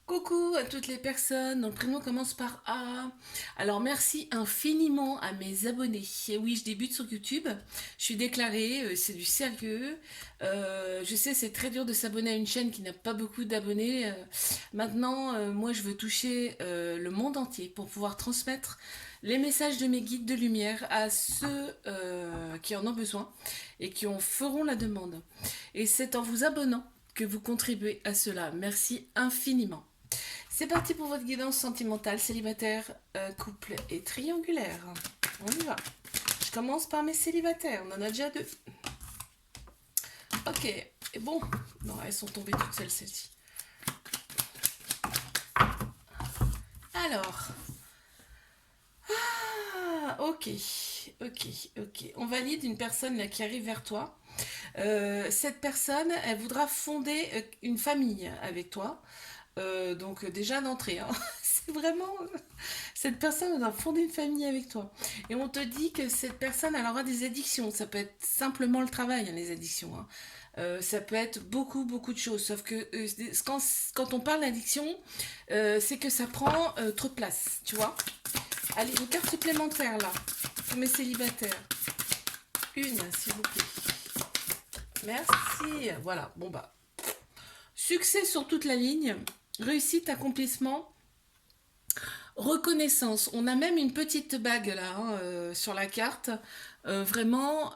Coucou à toutes les personnes, donc le prénom commence par A. Alors merci infiniment à mes abonnés. Et oui, je débute sur YouTube, je suis déclarée, c'est du sérieux. Je sais, c'est très dur de s'abonner à une chaîne qui n'a pas beaucoup d'abonnés. Maintenant, moi je veux toucher le monde entier pour pouvoir transmettre les messages de mes guides de lumière à ceux qui en ont besoin et qui en feront la demande. Et c'est en vous abonnant que vous contribuez à cela. Merci infiniment. C'est parti pour votre guidance sentimentale, célibataire, couple et triangulaire. On y va. Je commence par mes célibataires. On en a déjà deux. Ok. Et bon. Non, elles sont tombées toutes seules, celles-ci. Alors. Ah, ok. Ok. Ok. On valide une personne là, qui arrive vers toi. Cette personne, elle voudra fonder une famille avec toi. Donc déjà d'entrée, hein. C'est vraiment cette personne va fonder une famille avec toi. Et on te dit que cette personne elle aura des addictions. Ça peut être simplement le travail, hein, les addictions, hein. Ça peut être beaucoup de choses. Sauf que quand on parle d'addiction, c'est que ça prend trop de place, tu vois. Allez, une carte supplémentaire là pour mes célibataires. Une, s'il vous plaît. Merci. Voilà. Bon bah, succès sur toute la ligne. Réussite, accomplissement. Reconnaissance. On a même une petite bague là, hein, sur la carte. Vraiment,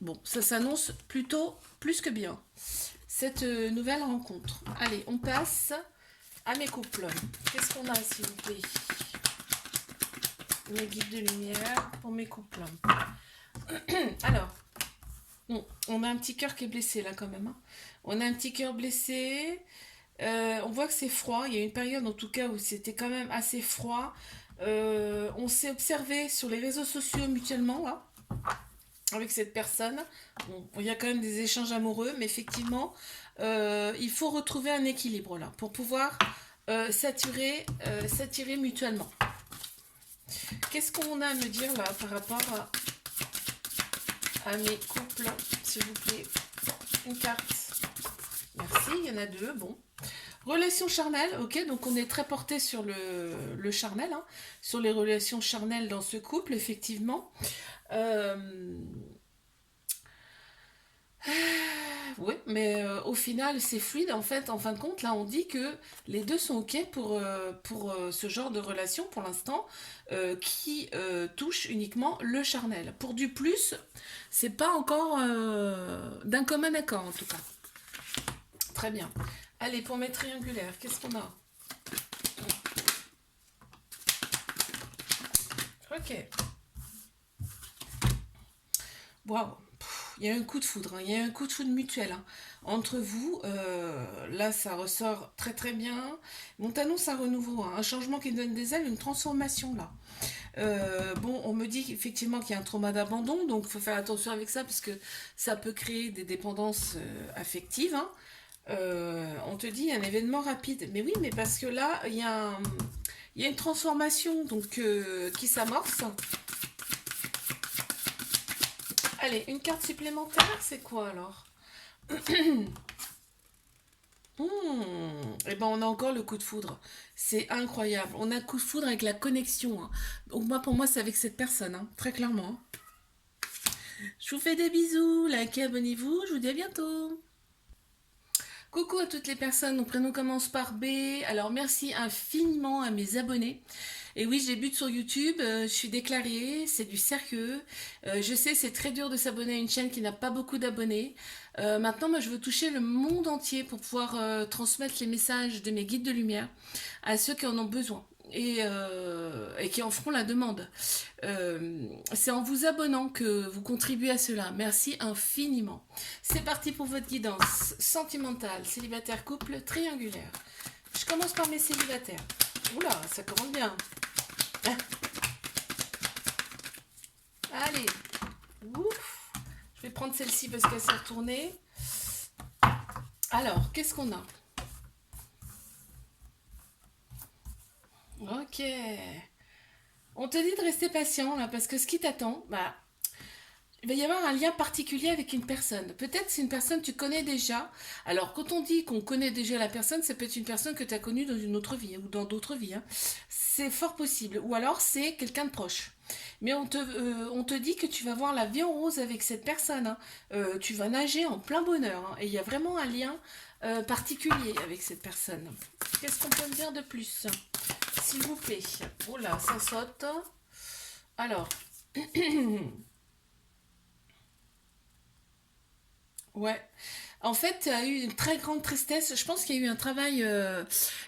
bon, ça s'annonce plutôt plus que bien. Cette nouvelle rencontre. Allez, on passe à mes couples. Qu'est-ce qu'on a, s'il vous plaît? Mes guides de lumière pour mes couples. Alors, on a un petit cœur qui est blessé là quand même, hein. On a un petit cœur blessé. On voit que c'est froid. Il y a une période en tout cas où c'était quand même assez froid. On s'est observé sur les réseaux sociaux mutuellement là, avec cette personne. Bon, il y a quand même des échanges amoureux, mais effectivement, il faut retrouver un équilibre là pour pouvoir s'attirer mutuellement. Qu'est-ce qu'on a à me dire là par rapport à mes couples, s'il vous plaît? Une carte. Merci, il y en a deux. Bon. Relation charnelle, ok, donc on est très porté sur le charnel, hein, sur les relations charnelles dans ce couple, effectivement. Euh, oui, mais au final, c'est fluide. En fait, en fin de compte, là, on dit que les deux sont ok pour ce genre de relation, pour l'instant, qui touche uniquement le charnel. Pour du plus, c'est pas encore d'un commun accord, en tout cas. Très bien. Allez, pour mes triangulaires, qu'est-ce qu'on a? Ok. Waouh, il y a un coup de foudre, hein, il y a un coup de foudre mutuel, hein, entre vous. Là, ça ressort très bien. On t'annonce un renouveau, hein, un changement qui donne des ailes, une transformation là. Bon, on me dit effectivement qu'il y a un trauma d'abandon, donc il faut faire attention avec ça parce que ça peut créer des dépendances affectives, hein. On te dit un événement rapide, mais oui, mais parce que là, il y a une transformation donc qui s'amorce. Allez, une carte supplémentaire, c'est quoi alors? Et ben on a encore le coup de foudre. C'est incroyable. On a un coup de foudre avec la connexion, hein. Donc moi, pour moi, c'est avec cette personne, hein, très clairement. Je vous fais des bisous, likez, abonnez-vous, je vous dis à bientôt. Coucou à toutes les personnes, mon prénom commence par B. Alors merci infiniment à mes abonnés. Et oui, je débute sur YouTube, je suis déclarée, c'est du sérieux. Je sais, c'est très dur de s'abonner à une chaîne qui n'a pas beaucoup d'abonnés. Maintenant, moi, je veux toucher le monde entier pour pouvoir transmettre les messages de mes guides de lumière à ceux qui en ont besoin et qui en feront la demande. C'est en vous abonnant que vous contribuez à cela. Merci infiniment. C'est parti pour votre guidance sentimentale, célibataire, couple, triangulaire. Je commence par mes célibataires. Oula, ça commence bien. Allez, ouf. Je vais prendre celle-ci parce qu'elle s'est retournée. Alors, qu'est-ce qu'on a? Ok. On te dit de rester patient là parce que ce qui t'attend, bah, Il va y avoir un lien particulier avec une personne. Peut-être c'est une personne que tu connais déjà. Alors, quand on dit qu'on connaît déjà la personne, ça peut être une personne que tu as connue dans une autre vie ou dans d'autres vies, hein. C'est fort possible. Ou alors, c'est quelqu'un de proche. Mais on te dit que tu vas voir la vie en rose avec cette personne, hein. Tu vas nager en plein bonheur, hein. Et il y a vraiment un lien particulier avec cette personne. Qu'est-ce qu'on peut me dire de plus, s'il vous plaît? Oh là, ça saute. Alors, ouais. En fait, il y a eu une très grande tristesse. Je pense qu'il y a eu un travail,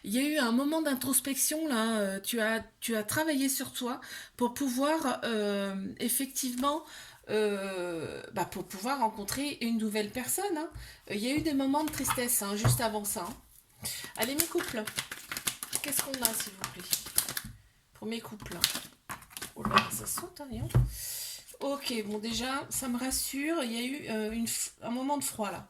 il y a eu un moment d'introspection là. Tu as travaillé sur toi pour pouvoir effectivement, pour pouvoir rencontrer une nouvelle personne, hein. Il y a eu des moments de tristesse, hein, juste avant ça, hein. Allez, mes couples, qu'est-ce qu'on a, s'il vous plaît? Pour mes couples. Oh là, ça saute, hein, dis donc. Ok, bon déjà, ça me rassure. Il y a eu un moment de froid là.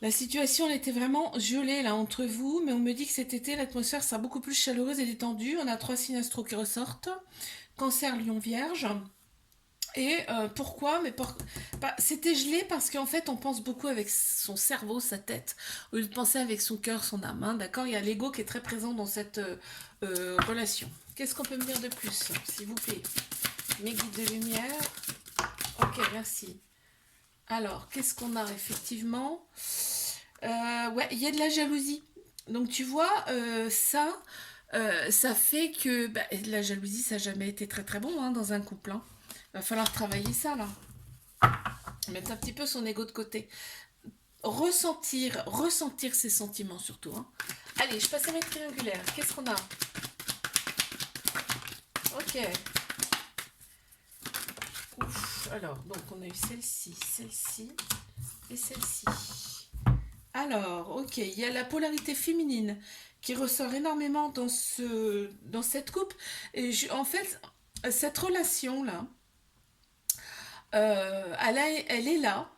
La situation, elle était vraiment gelée là entre vous, mais on me dit que cet été, l'atmosphère sera beaucoup plus chaleureuse et détendue. On a trois signes astro qui ressortent. Cancer, Lion, Vierge. Et pourquoi c'était gelé parce qu'en fait, on pense beaucoup avec son cerveau, sa tête, au lieu de penser avec son cœur, son âme, hein, d'accord. Il y a l'ego qui est très présent dans cette relation. Qu'est-ce qu'on peut me dire de plus, s'il vous plaît? Mes guides de lumière. Ok, merci. Alors, qu'est-ce qu'on a effectivement? Ouais, il y a de la jalousie. Donc tu vois, ça fait que la jalousie, ça n'a jamais été très très bon, hein, dans un couple, hein. Va falloir travailler ça là. Mettre un petit peu son ego de côté. Ressentir ses sentiments surtout, hein. Allez, je passe à mes triangulaires. Qu'est-ce qu'on a? Ok. Ouf. Alors, donc on a eu celle-ci et celle-ci. Alors, ok, il y a la polarité féminine qui ressort énormément dans cette coupe. Et en fait, cette relation-là, elle est là,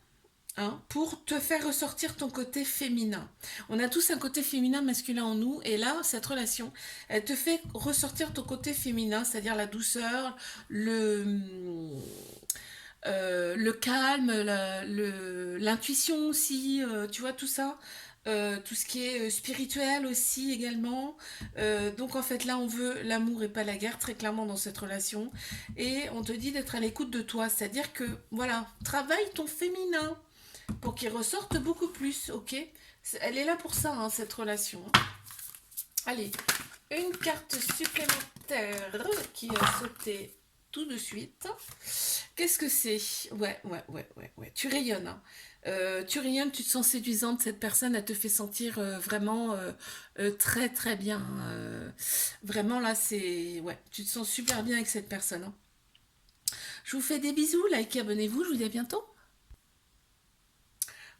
hein, pour te faire ressortir ton côté féminin. On a tous un côté féminin, masculin en nous, et là, cette relation, elle te fait ressortir ton côté féminin, c'est-à-dire la douceur, le calme, l'intuition aussi, tu vois, tout ça. Tout ce qui est spirituel aussi également. Donc en fait là on veut l'amour et pas la guerre très clairement dans cette relation. Et on te dit d'être à l'écoute de toi. C'est-à-dire que voilà, travaille ton féminin pour qu'il ressorte beaucoup plus, ok? Elle est là pour ça, hein, cette relation. Allez, une carte supplémentaire qui a sauté tout de suite. Qu'est-ce que c'est? Ouais. Tu rayonnes, hein. Tu rayonnes, tu te sens séduisante. Cette personne, elle te fait sentir vraiment très très bien, hein. Vraiment là, c'est... Ouais, tu te sens super bien avec cette personne, hein. Je vous fais des bisous, likez, abonnez-vous, je vous dis à bientôt.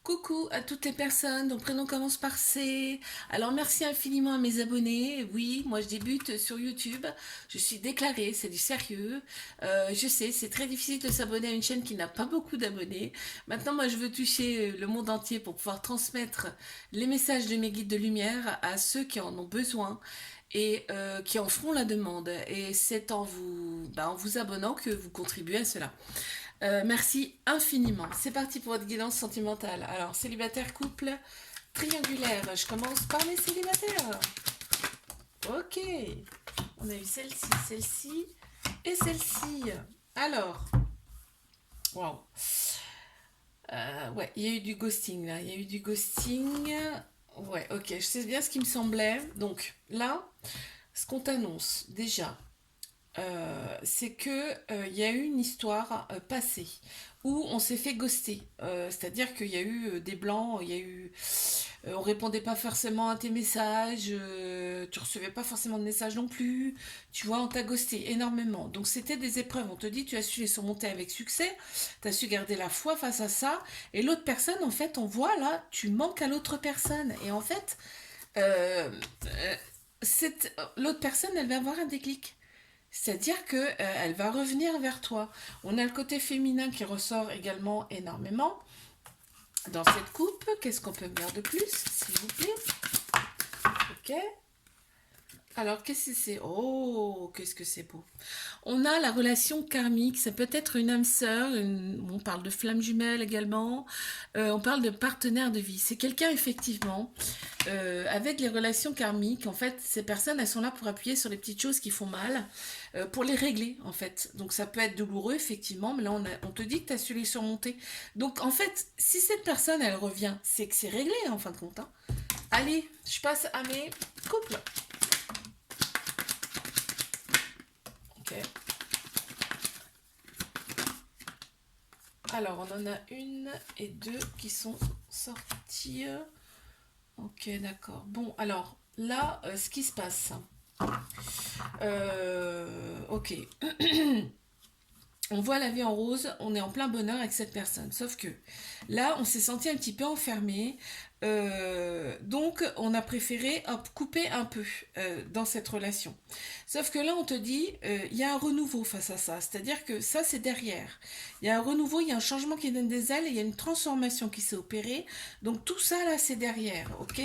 Coucou à toutes les personnes dont le prénom commence par C. Alors merci infiniment à mes abonnés. Oui, moi je débute sur YouTube. Je suis déclarée, c'est du sérieux. Je sais, c'est très difficile de s'abonner à une chaîne qui n'a pas beaucoup d'abonnés. Maintenant, moi je veux toucher le monde entier pour pouvoir transmettre les messages de mes guides de lumière à ceux qui en ont besoin et qui en feront la demande. Et c'est en vous abonnant que vous contribuez à cela. Merci infiniment. C'est parti pour votre guidance sentimentale. Alors, célibataire, couple, triangulaire. Je commence par les célibataires. Ok. On a eu celle-ci et celle-ci. Alors, waouh. Ouais, il y a eu du ghosting là. Il y a eu du ghosting. Ouais, ok. Je sais bien ce qui me semblait. Donc, là, ce qu'on t'annonce déjà, c'est que il y a eu une histoire passée où on s'est fait ghoster. C'est-à-dire qu'il y a eu des blancs, il y a eu, on répondait pas forcément à tes messages, tu recevais pas forcément de messages non plus. Tu vois, on t'a ghosté énormément. Donc c'était des épreuves. On te dit, tu as su les surmonter avec succès, tu as su garder la foi face à ça. Et l'autre personne, en fait, on voit là, tu manques à l'autre personne. Et en fait, euh, euh, l'autre personne, elle va avoir un déclic. C'est-à-dire que elle va revenir vers toi. On a le côté féminin qui ressort également énormément dans cette coupe. Qu'est-ce qu'on peut me dire de plus, s'il vous plaît? Ok. Alors, qu'est-ce que c'est? Oh, qu'est-ce que c'est beau. On a la relation karmique, ça peut être une âme sœur, on parle de flamme jumelle également, on parle de partenaire de vie. C'est quelqu'un effectivement, avec les relations karmiques, en fait, ces personnes, elles sont là pour appuyer sur les petites choses qui font mal, pour les régler en fait. Donc ça peut être douloureux effectivement, mais là on te dit que tu as su les surmonter. Donc en fait, si cette personne, elle revient, c'est que c'est réglé en fin de compte, hein. Allez, je passe à mes couples. Ok. Alors, on en a une et deux qui sont sorties. Ok, d'accord. Bon, alors, là, ce qui se passe. Ok. On voit la vie en rose, on est en plein bonheur avec cette personne. Sauf que là, on s'est senti un petit peu enfermé. Donc, on a préféré hop, couper un peu dans cette relation. Sauf que là, on te dit, il y a un renouveau face à ça. C'est-à-dire que ça, c'est derrière. Il y a un renouveau, il y a un changement qui donne des ailes, il y a une transformation qui s'est opérée. Donc, tout ça, là, c'est derrière. Ok?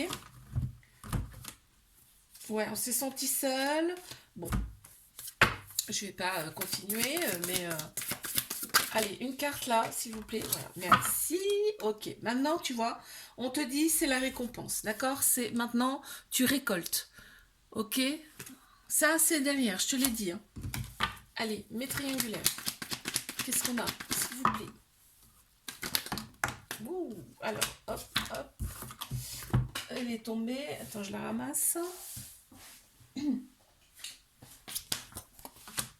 Ouais, on s'est senti seul. Bon, je vais pas continuer, mais allez, une carte là, s'il vous plaît. Voilà, merci. Ok, maintenant tu vois, on te dit c'est la récompense, d'accord? C'est maintenant tu récoltes, ok? Ça c'est derrière, je te l'ai dit, hein. Allez, mes triangulaires. Qu'est-ce qu'on a, s'il vous plaît? Ouh, alors, hop, hop. Elle est tombée. Attends, je la ramasse.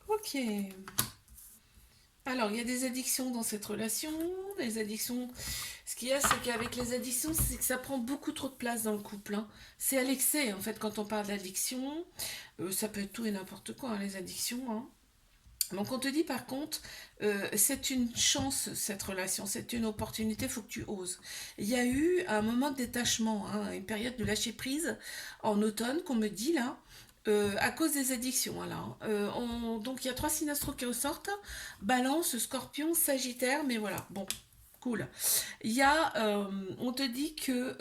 Ok. Alors, il y a des addictions dans cette relation. Les addictions, ce qu'il y a, c'est qu'avec les addictions, c'est que ça prend beaucoup trop de place dans le couple, hein. C'est à l'excès, en fait, quand on parle d'addiction. Ça peut être tout et n'importe quoi, hein, les addictions, hein. Donc, on te dit, par contre, c'est une chance, cette relation. C'est une opportunité, il faut que tu oses. Il y a eu un moment de détachement, hein, une période de lâcher-prise en automne, qu'on me dit, là. À cause des addictions, voilà. Donc il y a 3 signes astro qui ressortent. Balance, Scorpion, Sagittaire, mais voilà, bon, cool. Il y a, on te dit que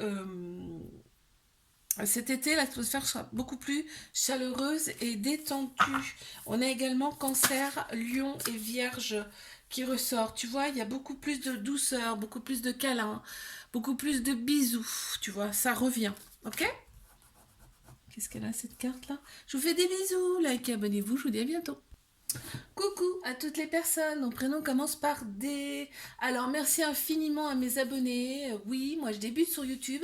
cet été, l'atmosphère sera beaucoup plus chaleureuse et détendue. On a également Cancer, Lion et Vierge qui ressort. Tu vois, il y a beaucoup plus de douceur, beaucoup plus de câlins, beaucoup plus de bisous. Tu vois, ça revient. Ok? Qu'est-ce qu'elle a cette carte là? Je vous fais des bisous, likez, abonnez-vous, je vous dis à bientôt. Coucou à toutes les personnes, mon prénom commence par D. Alors merci infiniment à mes abonnés. Oui, moi je débute sur YouTube,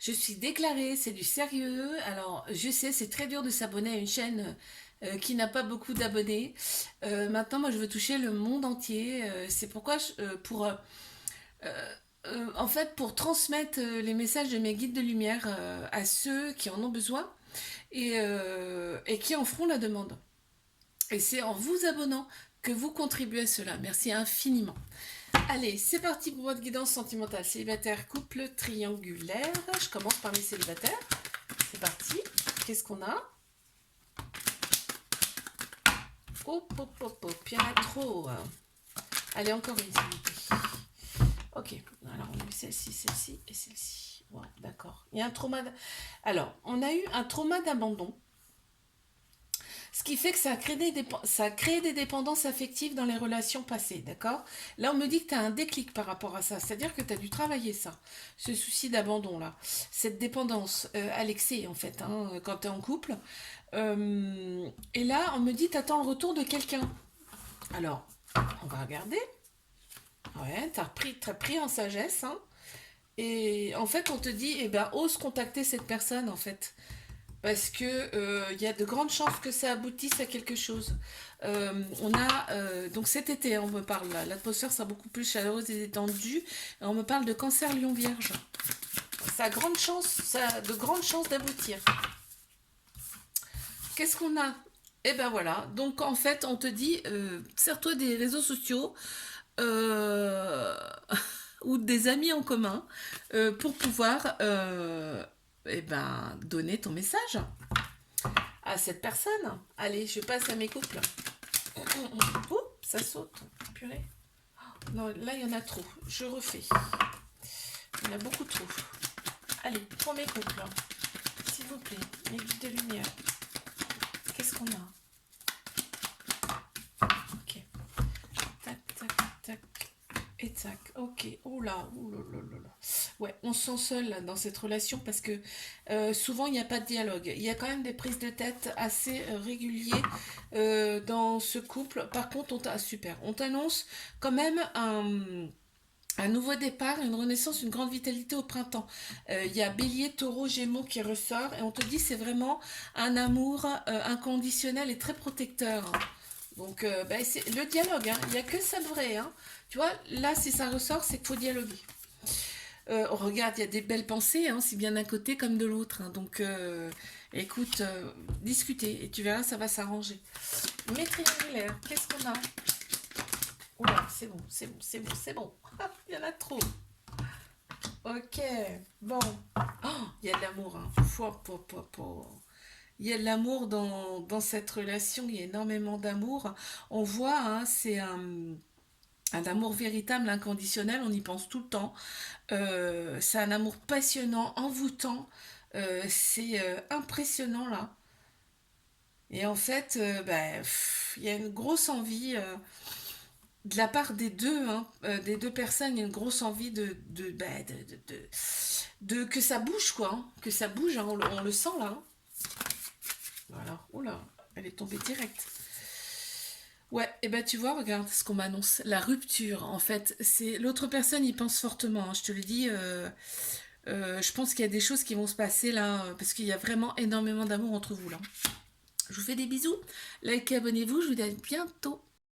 je suis déclarée, c'est du sérieux. Alors je sais, c'est très dur de s'abonner à une chaîne qui n'a pas beaucoup d'abonnés. Maintenant, moi je veux toucher le monde entier. C'est pourquoi, en fait, pour transmettre les messages de mes guides de lumière à ceux qui en ont besoin et qui en feront la demande. Et c'est en vous abonnant que vous contribuez à cela. Merci infiniment. Allez, c'est parti pour votre guidance sentimentale. Célibataire, couple, triangulaire. Je commence par les célibataires. C'est parti. Qu'est-ce qu'on a? Hop, hop, hop, hop. Il y en a trop. Allez, encore une, s'il vous plaît. Ok, alors on a eu celle-ci et celle-ci. Wow, d'accord. Il y a un trauma. Alors, on a eu un trauma d'abandon. Ce qui fait que ça a créé des dépendances affectives dans les relations passées, d'accord? Là, on me dit que tu as un déclic par rapport à ça, c'est-à-dire que tu as dû travailler ça, ce souci d'abandon-là, cette dépendance à l'excès, en fait, hein, quand tu es en couple. Et là, on me dit, tu attends le retour de quelqu'un. Alors, on va regarder. Ouais, t'as pris en sagesse, hein. Et en fait, on te dit, eh ben, ose contacter cette personne, en fait. Parce que il y a de grandes chances que ça aboutisse à quelque chose. On a donc cet été, on me parle, l'atmosphère sera beaucoup plus chaleureuse et détendue. Et on me parle de Cancer, Lion, Vierge. Ça a de grandes chances d'aboutir. Qu'est-ce qu'on a? Eh ben voilà. Donc en fait, on te dit, sers-toi des réseaux sociaux ou des amis en commun pour pouvoir eh ben, donner ton message à cette personne. Allez, je passe à mes couples. Ouh, ça saute. Purée. Non, là, il y en a trop. Je refais. Il y en a beaucoup trop. Allez, pour mes couples. S'il vous plaît, mes guides de lumière. Qu'est-ce qu'on a? sac. Ok. Oh là, oh là là là là. Ouais, on se sent seul là, dans cette relation parce que souvent il n'y a pas de dialogue. Il y a quand même des prises de tête assez réguliers dans ce couple. Par contre, super. On t'annonce quand même un nouveau départ, une renaissance, une grande vitalité au printemps. Il y a Bélier, Taureau, Gémeaux qui ressort et on te dit c'est vraiment un amour inconditionnel et très protecteur. Donc c'est le dialogue, hein. Il n'y a que ça de vrai. Hein. Tu vois, là si ça ressort, c'est qu'il faut dialoguer. Regarde, il y a des belles pensées, hein, si bien d'un côté comme de l'autre. Hein. Donc écoute, discutez et tu verras, ça va s'arranger. Mais triangulaire, qu'est-ce qu'on a? Oula, c'est bon, c'est bon, c'est bon, c'est bon. Il y en a trop. Ok, bon. Oh, il y a de l'amour. Hein. Il y a de l'amour dans cette relation, il y a énormément d'amour. On voit, hein, c'est un amour véritable, inconditionnel, on y pense tout le temps. C'est un amour passionnant, envoûtant. C'est impressionnant là. Et en fait, il y a une grosse envie de la part des deux, hein, des deux personnes, il y a une grosse envie que ça bouge, quoi. Hein, que ça bouge, hein, on le sent là. Hein. Voilà, oula, elle est tombée direct. Ouais, et ben tu vois, regarde ce qu'on m'annonce. La rupture, en fait, c'est l'autre personne y pense fortement. Hein, je te le dis, je pense qu'il y a des choses qui vont se passer là, parce qu'il y a vraiment énormément d'amour entre vous là. Je vous fais des bisous, likez, abonnez-vous, je vous dis à bientôt.